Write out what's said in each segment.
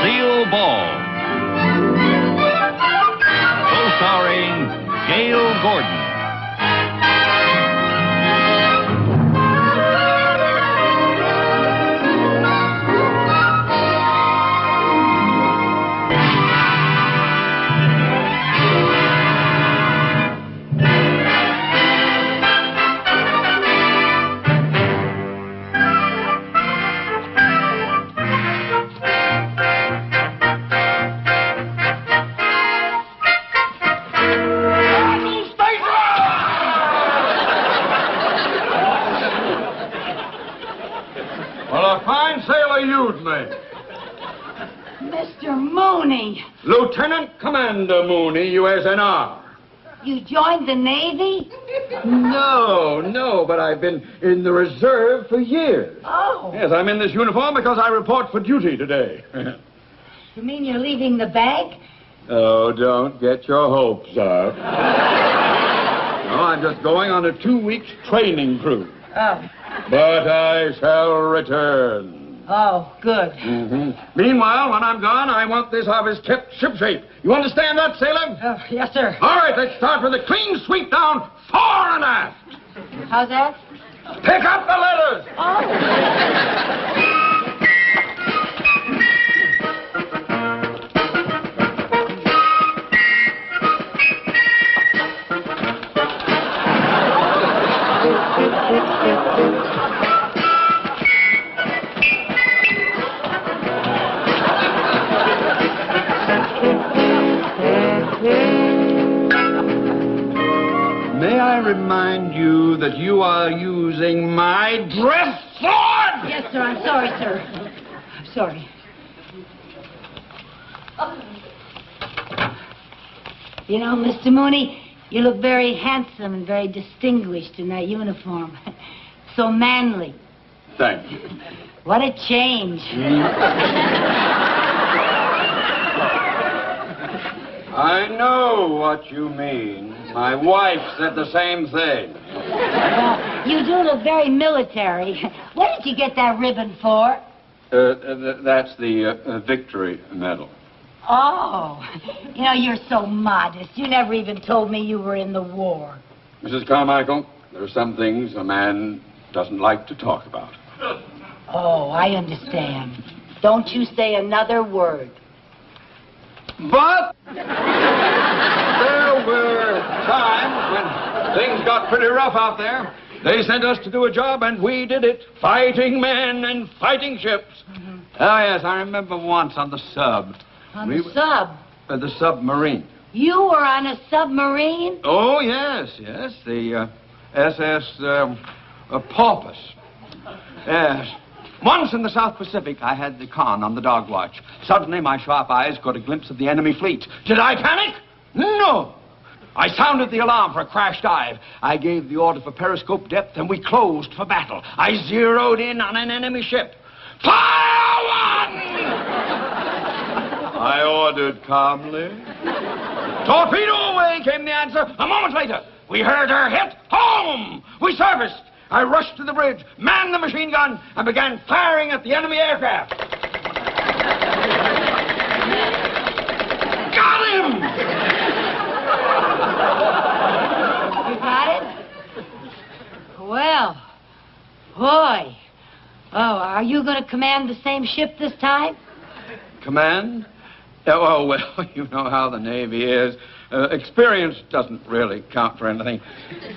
Lucille Ball. Co-starring Gale Gordon. Mr. Mooney. Lieutenant Commander Mooney, USNR. You joined the Navy? No, but I've been in the reserve for years. Oh. Yes, I'm in this uniform because I report for duty today. You mean you're leaving the bank? Oh, don't get your hopes up. No, I'm just going on a 2-week training cruise. Oh. But I shall return. Oh, good. Meanwhile, when I'm gone, I want this office kept shipshape. You understand that, sailor? Oh, yes, sir. All right, let's start with a clean sweep down fore and aft. How's that? Pick up the letters. Oh. May I remind you that you are using my dress sword? Yes, sir. I'm sorry, sir. I'm sorry. You know, Mr. Mooney, you look very handsome and very distinguished in that uniform. So manly. Thank you. What a change. I know what you mean. My wife said the same thing. Well, you do look very military. What did you get that ribbon for? That's the Victory Medal. Oh, you know, you're so modest. You never even told me you were in the war. Mrs. Carmichael, there are some things a man doesn't like to talk about. Oh, I understand. Don't you say another word. But there were times when things got pretty rough out there. They sent us to do a job, and we did it. Fighting men and fighting ships. Oh, yes, I remember once on the sub. On the sub? The submarine. You were on a submarine? Oh, yes. The SS Porpoise. Yes. Once in the South Pacific, I had the con on the dog watch. Suddenly, my sharp eyes caught a glimpse of the enemy fleet. Did I panic? No. I sounded the alarm for a crash dive. I gave the order for periscope depth, and we closed for battle. I zeroed in on an enemy ship. Fire one! I ordered calmly. Torpedo away, came the answer. A moment later, we heard her hit home. We serviced. I rushed to the bridge, manned the machine gun, and began firing at the enemy aircraft. Got him! You got it? Well, boy. Oh, are you going to command the same ship this time? Command? Oh, well, you know how the Navy is. Experience doesn't really count for anything.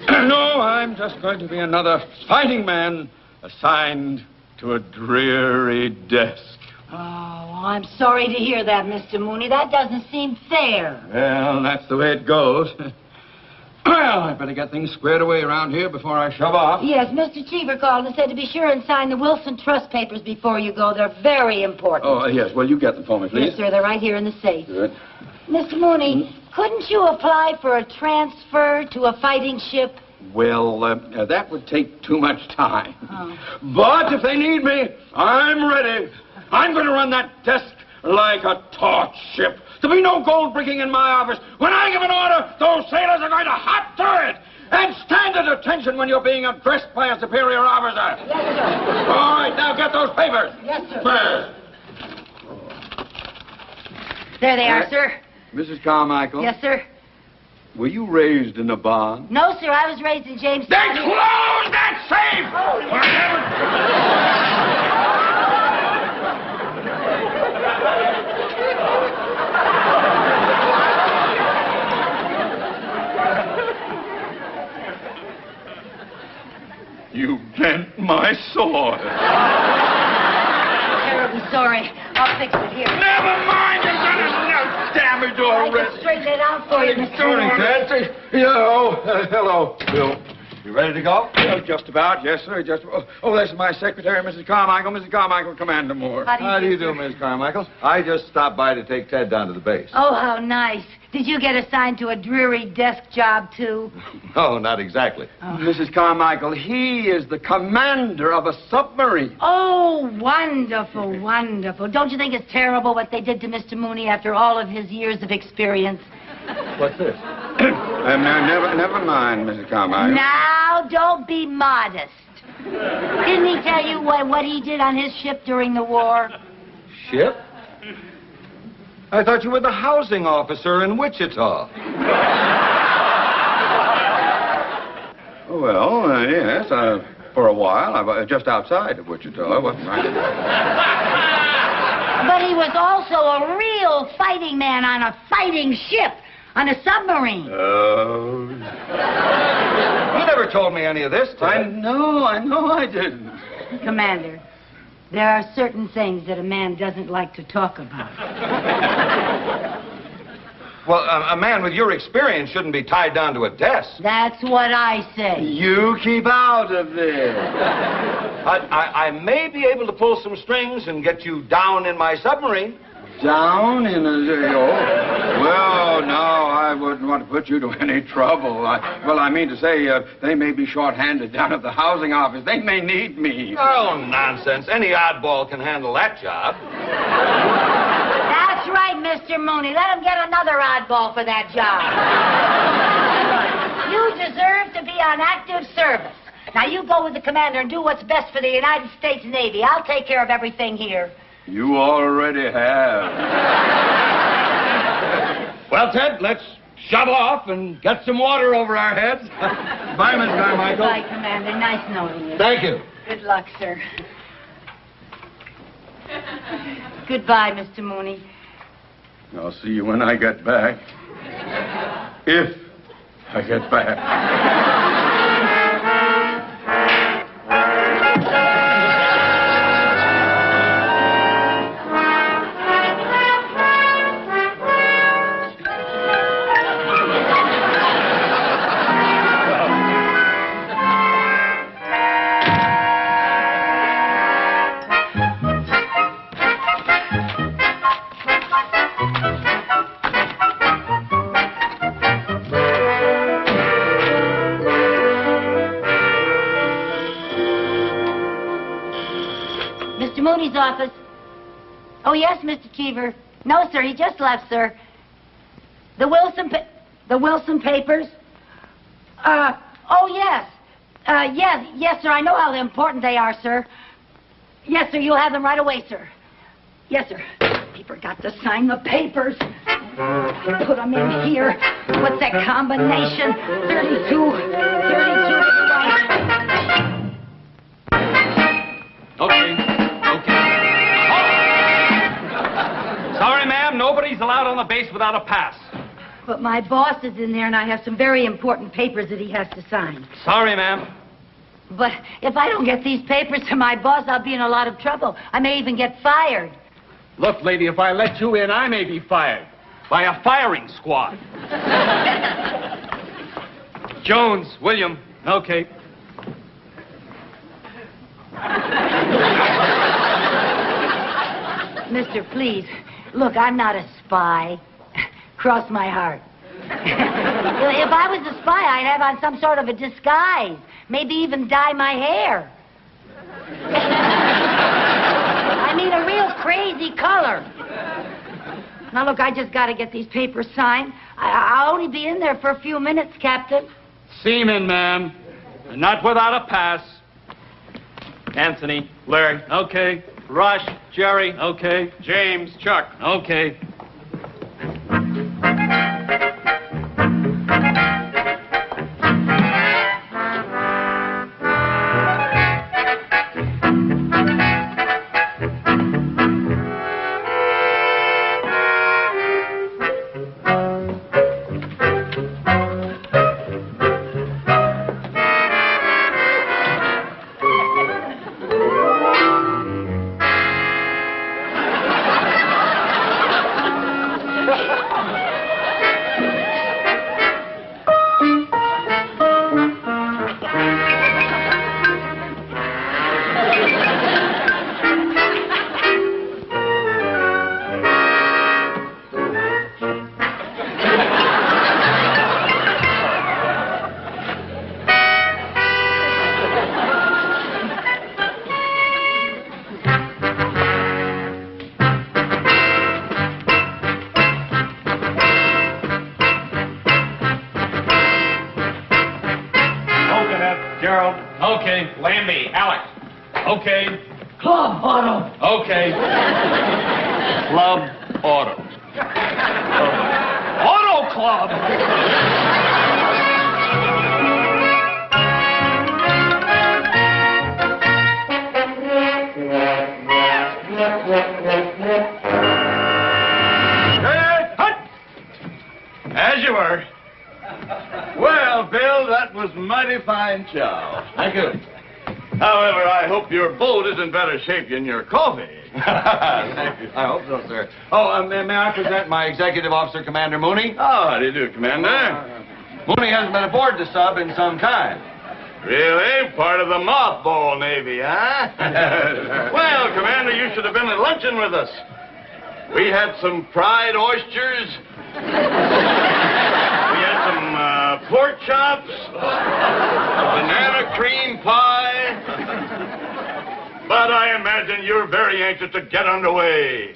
No, I'm just going to be another fighting man assigned to a dreary desk. Oh, I'm sorry to hear that, Mr. Mooney. That doesn't seem fair. Well, that's the way it goes. Well, I'd better get things squared away around here before I shove off. Yes, Mr. Cheever called and said to be sure and sign the Wilson Trust papers before you go. They're very important. Oh, yes. Well, you get them for me, please. Yes, sir. They're right here in the safe. Good. Mr. Mooney, couldn't you apply for a transfer to a fighting ship? Well, that would take too much time. Oh. But if they need me, I'm ready. I'm going to run that desk like a taut ship. There'll be no gold bricking in my office. When I give an order, those sailors are going to hop to it. And stand at attention when you're being addressed by a superior officer. Yes, sir. All right, now get those papers. Yes, sir. First. There they are, sir. Mrs. Carmichael? Yes, sir. Were you raised in a barn? No, sir, I was raised in Jamestown. Then close that safe! Oh, You bent my sword. Terribly sorry. I'll fix it here. Never mind, you've done enough damage I can already. straighten it out for you, Mr. Morning, Mooney. Desi. Hello, Bill. You ready to go? Just about, yes, sir. Oh, this is my secretary, Mrs. Carmichael. Mrs. Carmichael, Commander Moore. How do you do, Miss Carmichael? I just stopped by to take Ted down to the base. Oh, how nice. Did you get assigned to a dreary desk job, too? No, not exactly. Mrs. Carmichael, he is the commander of a submarine. Oh, wonderful, wonderful. Don't you think it's terrible what they did to Mr. Mooney after all of his years of experience? What's this? Never mind, Mrs. Carmichael. Now, don't be modest. Didn't he tell you what he did on his ship during the war? Ship? I thought you were the housing officer in Wichita. Well, yes, for a while. I was just outside of Wichita. I wasn't right. But he was also a real fighting man on a fighting ship, on a submarine. Oh. You never told me any of this, Ted. I know I didn't. Commander, there are certain things that a man doesn't like to talk about. Well, a man with your experience shouldn't be tied down to a desk. That's what I say. You keep out of this. I may be able to pull some strings and get you down in my submarine. Down in a... Well, no, I wouldn't want to put you to any trouble. I mean to say, they may be short-handed down at the housing office. They may need me. Oh, nonsense. Any oddball can handle that job. That's right, Mr. Mooney. Let him get another oddball for that job. You deserve to be on active service. Now, you go with the commander and do what's best for the United States Navy. I'll take care of everything here. You already have. Well, Ted, let's shove off and get some water over our heads. Bye, Miss Carmichael. Goodbye, Commander. Nice knowing you. Thank you. Good luck, sir. Goodbye, Mr. Mooney. I'll see you when I get back. If I get back. Mooney's office. Oh, yes, Mr. Keever. No, sir, he just left, sir. The Wilson papers? Oh, yes. Yes, sir, I know how important they are, sir. Yes, sir, you'll have them right away, sir. Yes, sir. He forgot to sign the papers. Put them in here. What's that combination? 32. Okay. Sorry, ma'am, nobody's allowed on the base without a pass. But my boss is in there, and I have some very important papers that he has to sign. Sorry, ma'am. But if I don't get these papers to my boss, I'll be in a lot of trouble. I may even get fired. Look, lady, if I let you in, I may be fired. By a firing squad. Jones, William. Okay. Mister, please. Look, I'm not a spy. Cross my heart. If I was a spy, I'd have on some sort of a disguise. Maybe even dye my hair. I mean, a real crazy color. Now, look, I just got to get these papers signed. I'll only be in there for a few minutes, Captain. Seaman, ma'am. Not without a pass. Anthony, Larry, okay. Rush, Jerry, okay. James, Chuck, okay. Okay. Lambie, Alex. Okay. Club Auto. Okay. Club Auto. Auto Club. As you were. Well, Bill, that was mighty fine chow. Thank you. However, I hope your boat is in better shape than your coffee. Thank you. I hope so, sir. Oh, may I present my executive officer, Commander Mooney? Oh, how do you do, Commander? Mooney hasn't been aboard the sub in some time. Really? Part of the mothball Navy, huh? Well, Commander, you should have been at luncheon with us. We had some fried oysters. We had some pork chops. Banana cream pie. But I imagine you're very anxious to get underway.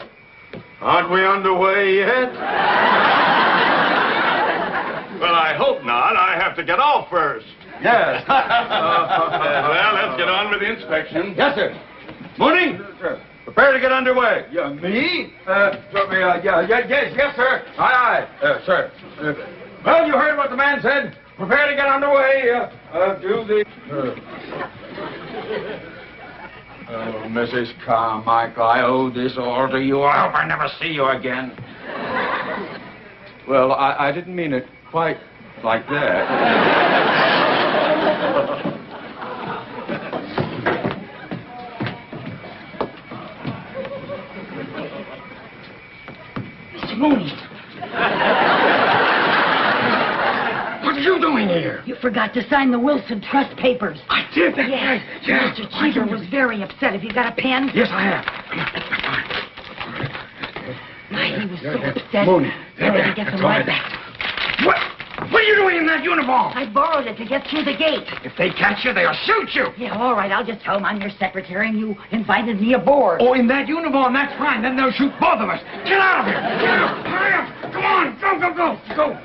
Aren't we underway yet? Well, I hope not. I have to get off first. Yes. Well, let's get on with the inspection. Yes, sir. Mooney, prepare to get underway. Yeah, me? Yes, sir. Aye, sir. Well, you heard what the man said. Prepare to get underway. Do the... Oh, Mrs. Carmichael, I owe this all to you. I hope I never see you again. Well, I didn't mean it quite like that. Mr. Mooney. What are you doing here? You forgot to sign the Wilson Trust papers. I did that. Yes. Yeah. Mr. Cheever was very upset. Have you got a pen? Yes, I have. He was so upset. Mooney. I had to get them right back. What are you doing in that uniform? I borrowed it to get through the gate. If they catch you, they'll shoot you. Yeah, all right. I'll just tell them I'm your secretary and you invited me aboard. Oh, in that uniform, that's fine. Then they'll shoot both of us. Get out of here. Get out. Hurry up. Come on. Go.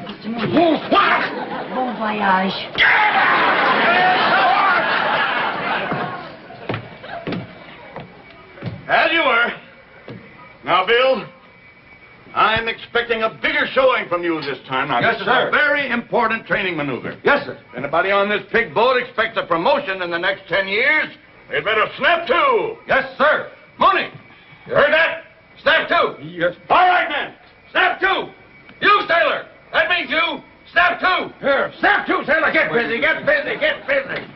Mr. Mooney. What? Bon voyage. As you were. Now, Bill, I'm expecting a bigger showing from you this time. Now, Yes, this sir. is a very important training maneuver. Yes, sir. Anybody on this big boat expects a promotion in the next 10 years? They'd better snap to. Yes, sir. Mooney, you heard that? Snap to. Yes. All right, men. Snap to. You, sailor. That means you. Snap to. Here. Snap to, sailor. Get busy. Get busy. Get busy.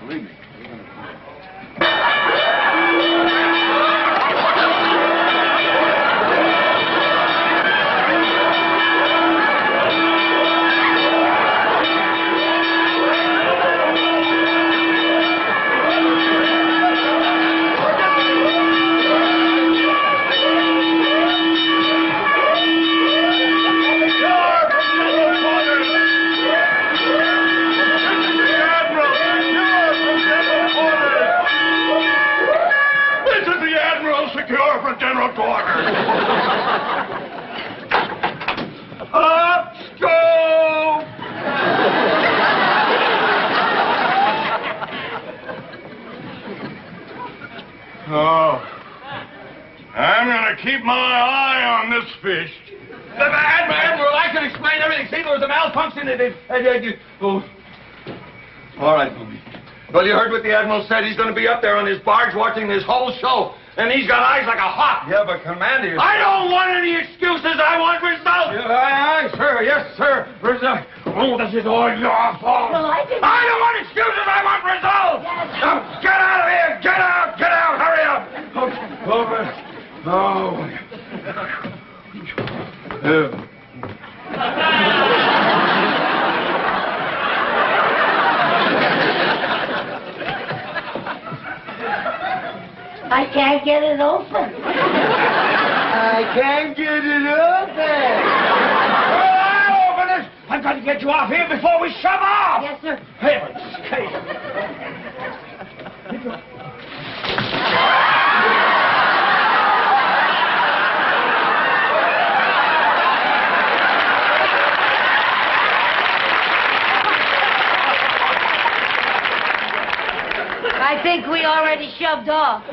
General quarters. Up, go! Oh, I'm gonna keep my eye on this fish. Admiral, I can explain everything. See, there was a malfunction. Oh. All right, Mooney. Well, you heard what the Admiral said. He's going to be up there on his barge watching this whole show. And he's got eyes like a hawk. Yeah, but Commander... I don't want any excuses. I want results. Yeah, aye, sir. Yes, sir. Results. Oh, this is all your fault. Well, I didn't... I don't want excuses. I want results. Yes. Now, get out of here. Get out. Get out. Hurry up. Over. I can't get it open. I can't get it open. Well, I'll open it. I've got to get you off here before we shove off. Yes, sir. Heavens, Kate. I think we already shoved off.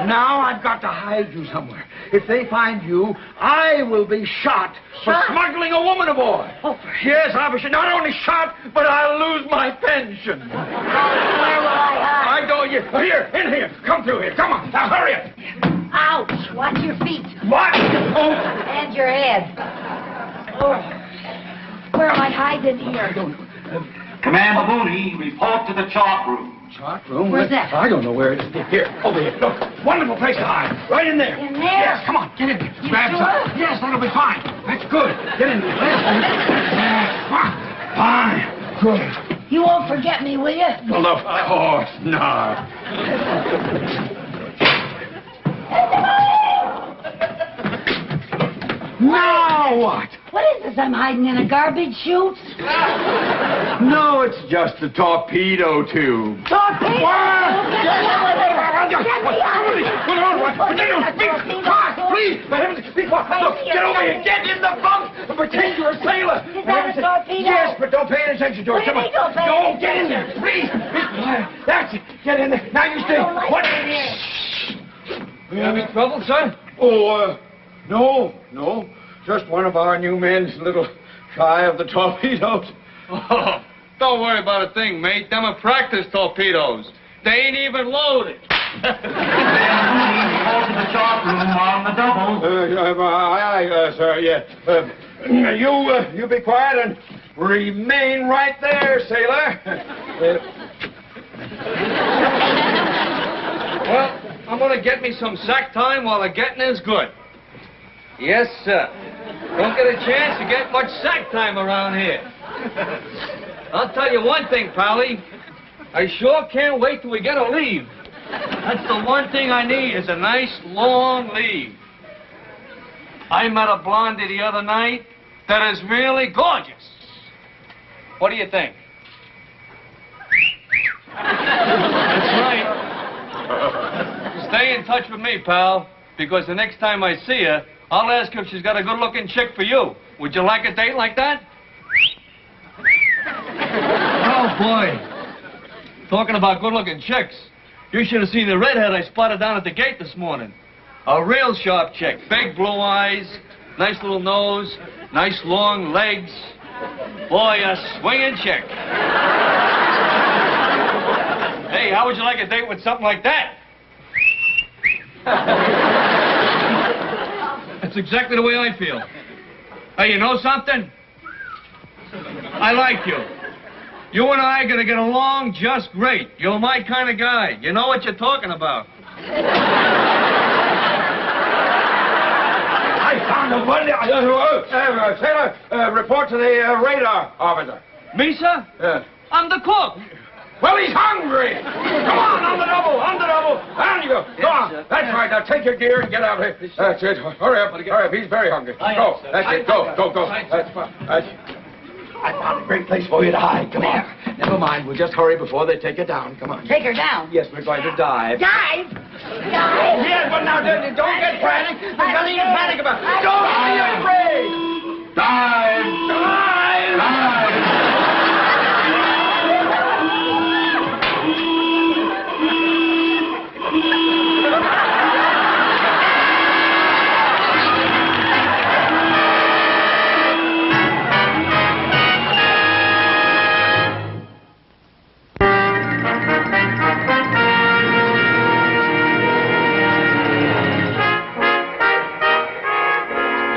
Now I've got to hide you somewhere. If they find you, I will be shot for smuggling a woman aboard. Oh. Yes, I'll be not only shot, but I'll lose my pension. Where will I hide? I don't. Here, in here. Come through here. Come on. Now, hurry up. Ouch! Watch your feet. What? Oh. And your head. Oh. Where am I hiding here? I don't know. Commander Mooney, report to the chart room. Chart room? Where's that? I don't know where it is. Here, over here. Look, wonderful place to hide. Right in there. In there? Yes, come on, get in there. Grab some. Yes, that'll be fine. That's good. Get in there. Yes, fine. Good. You won't forget me, will you? Well, of course not. Now what? What is this? I'm hiding in a garbage chute? No, it's just a torpedo tube. Torpedo! Please, be quiet. Look, get over here. Get in the bunk and pretend you're a sailor. Is that a torpedo? Yes, but don't pay any attention to it. Come on. Don't Get in there. Please. Be quiet. That's it. Get in there. Now you stay. What? You having trouble, sir? Oh, no. Just one of our new men's a little shy of the torpedoes. Oh, don't worry about a thing, mate. Them are practice torpedoes. They ain't even loaded. Report to the chart room on the double. Aye, sir, yeah. You be quiet and remain right there, sailor. Well, I'm gonna get me some sack time while the getting is good. Yes, sir. Don't get a chance to get much sack time around here. I'll tell you one thing, Pally. I sure can't wait till we get a leave. That's the one thing I need is a nice long leave. I met a blondie the other night that is really gorgeous. What do you think? That's right. Stay in touch with me, pal, because the next time I see her, I'll ask her if she's got a good-looking chick for you. Would you like a date like that? Oh, boy. Talking about good-looking chicks, you should have seen the redhead I spotted down at the gate this morning. A real sharp chick. Big blue eyes, nice little nose, nice long legs. Boy, a swinging chick. Hey, how would you like a date with something like that? That's exactly the way I feel. Hey, you know something? I like you. You and I are going to get along just great. You're my kind of guy. You know what you're talking about. I found a one. Sailor, report to the radar officer. Me, sir? Yes. I'm the cook. Well, he's hungry. Come on the double. Down you go. Go on. That's right. Now take your gear and get out here. That's it. Hurry up. He's very hungry. Go. That's it. Go. That's fine. I found a great place for you to hide. Come on. Never mind. We'll just hurry before they take you down. Come on. Take her down. Yes, we're going to dive. Dive? Yes, but now don't get frantic. There's nothing to panic about. Don't be afraid. Dive!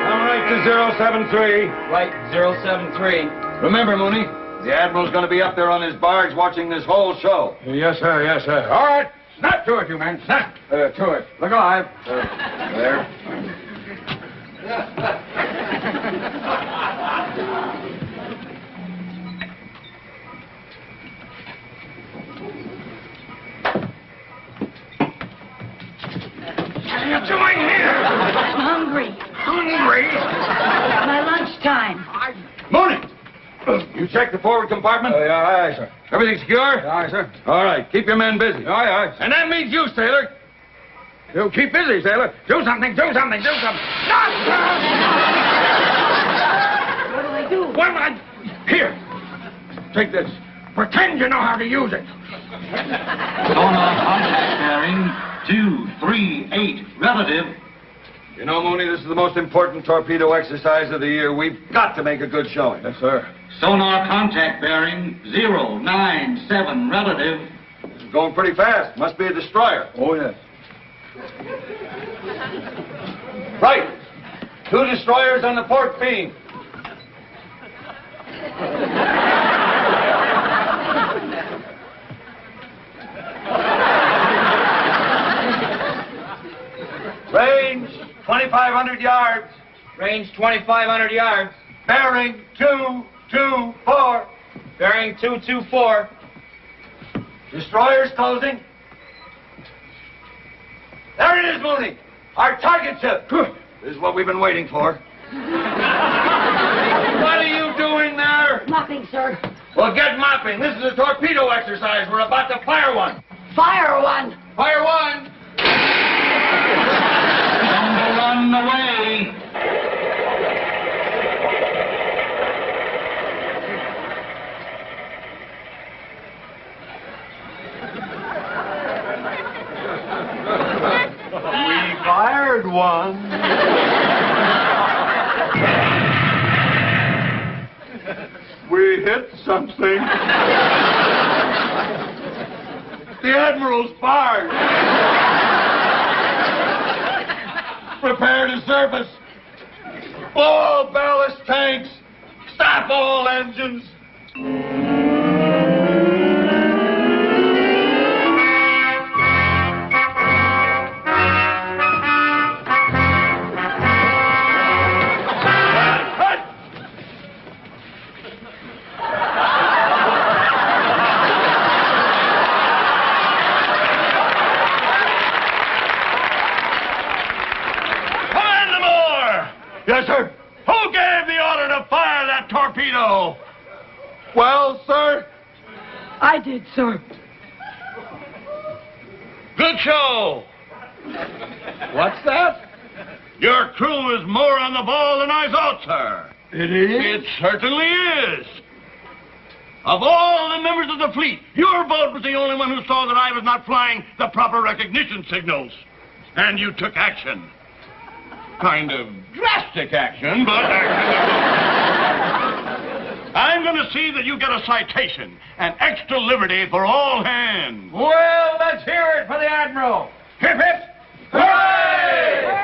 All right, to 073. Right, 073. Remember, Mooney, the Admiral's going to be up there on his barge watching this whole show. Yes, sir. All right. Snap to it, you men. Snap to it. Look alive. There. What are you doing here? I'm hungry. Hungry? My lunchtime. Mooney! You checked the forward compartment? Aye, sir. Everything secure? Aye, sir. All right, keep your men busy. Aye. And that means you, sailor. You keep busy, sailor. Do something. What do I do? Here. Take this. Pretend you know how to use it. Sonar contact bearing 238 relative. You know, Mooney, this is the most important torpedo exercise of the year. We've got to make a good showing. Yes, sir. Sonar contact bearing 097 relative. This is going pretty fast. Must be a destroyer. Oh, yes. Right. 2 destroyers on the port beam. Range 2,500 yards. Range 2,500 yards. Bearing 224. Bearing 224. Destroyers closing. There it is, Mooney. Our target ship. This is what we've been waiting for. What are you doing there? Mopping, sir. Well, get mopping. This is a torpedo exercise. We're about to fire one. Fire one. Fire one. Run away. We fired one. We hit something. The Admiral's fired. Prepare to surface. All ballast tanks. Stop all engines. Yes, sir. Who gave the order to fire that torpedo? Well, sir. I did, sir. Good show. What's that? Your crew is more on the ball than I thought, sir. It is? It certainly is. Of all the members of the fleet, your boat was the only one who saw that I was not flying the proper recognition signals. And you took action. Kind of drastic action, but action. I'm going to see that you get a citation and extra liberty for all hands. Well, let's hear it for the Admiral. Hip, hip. Hooray!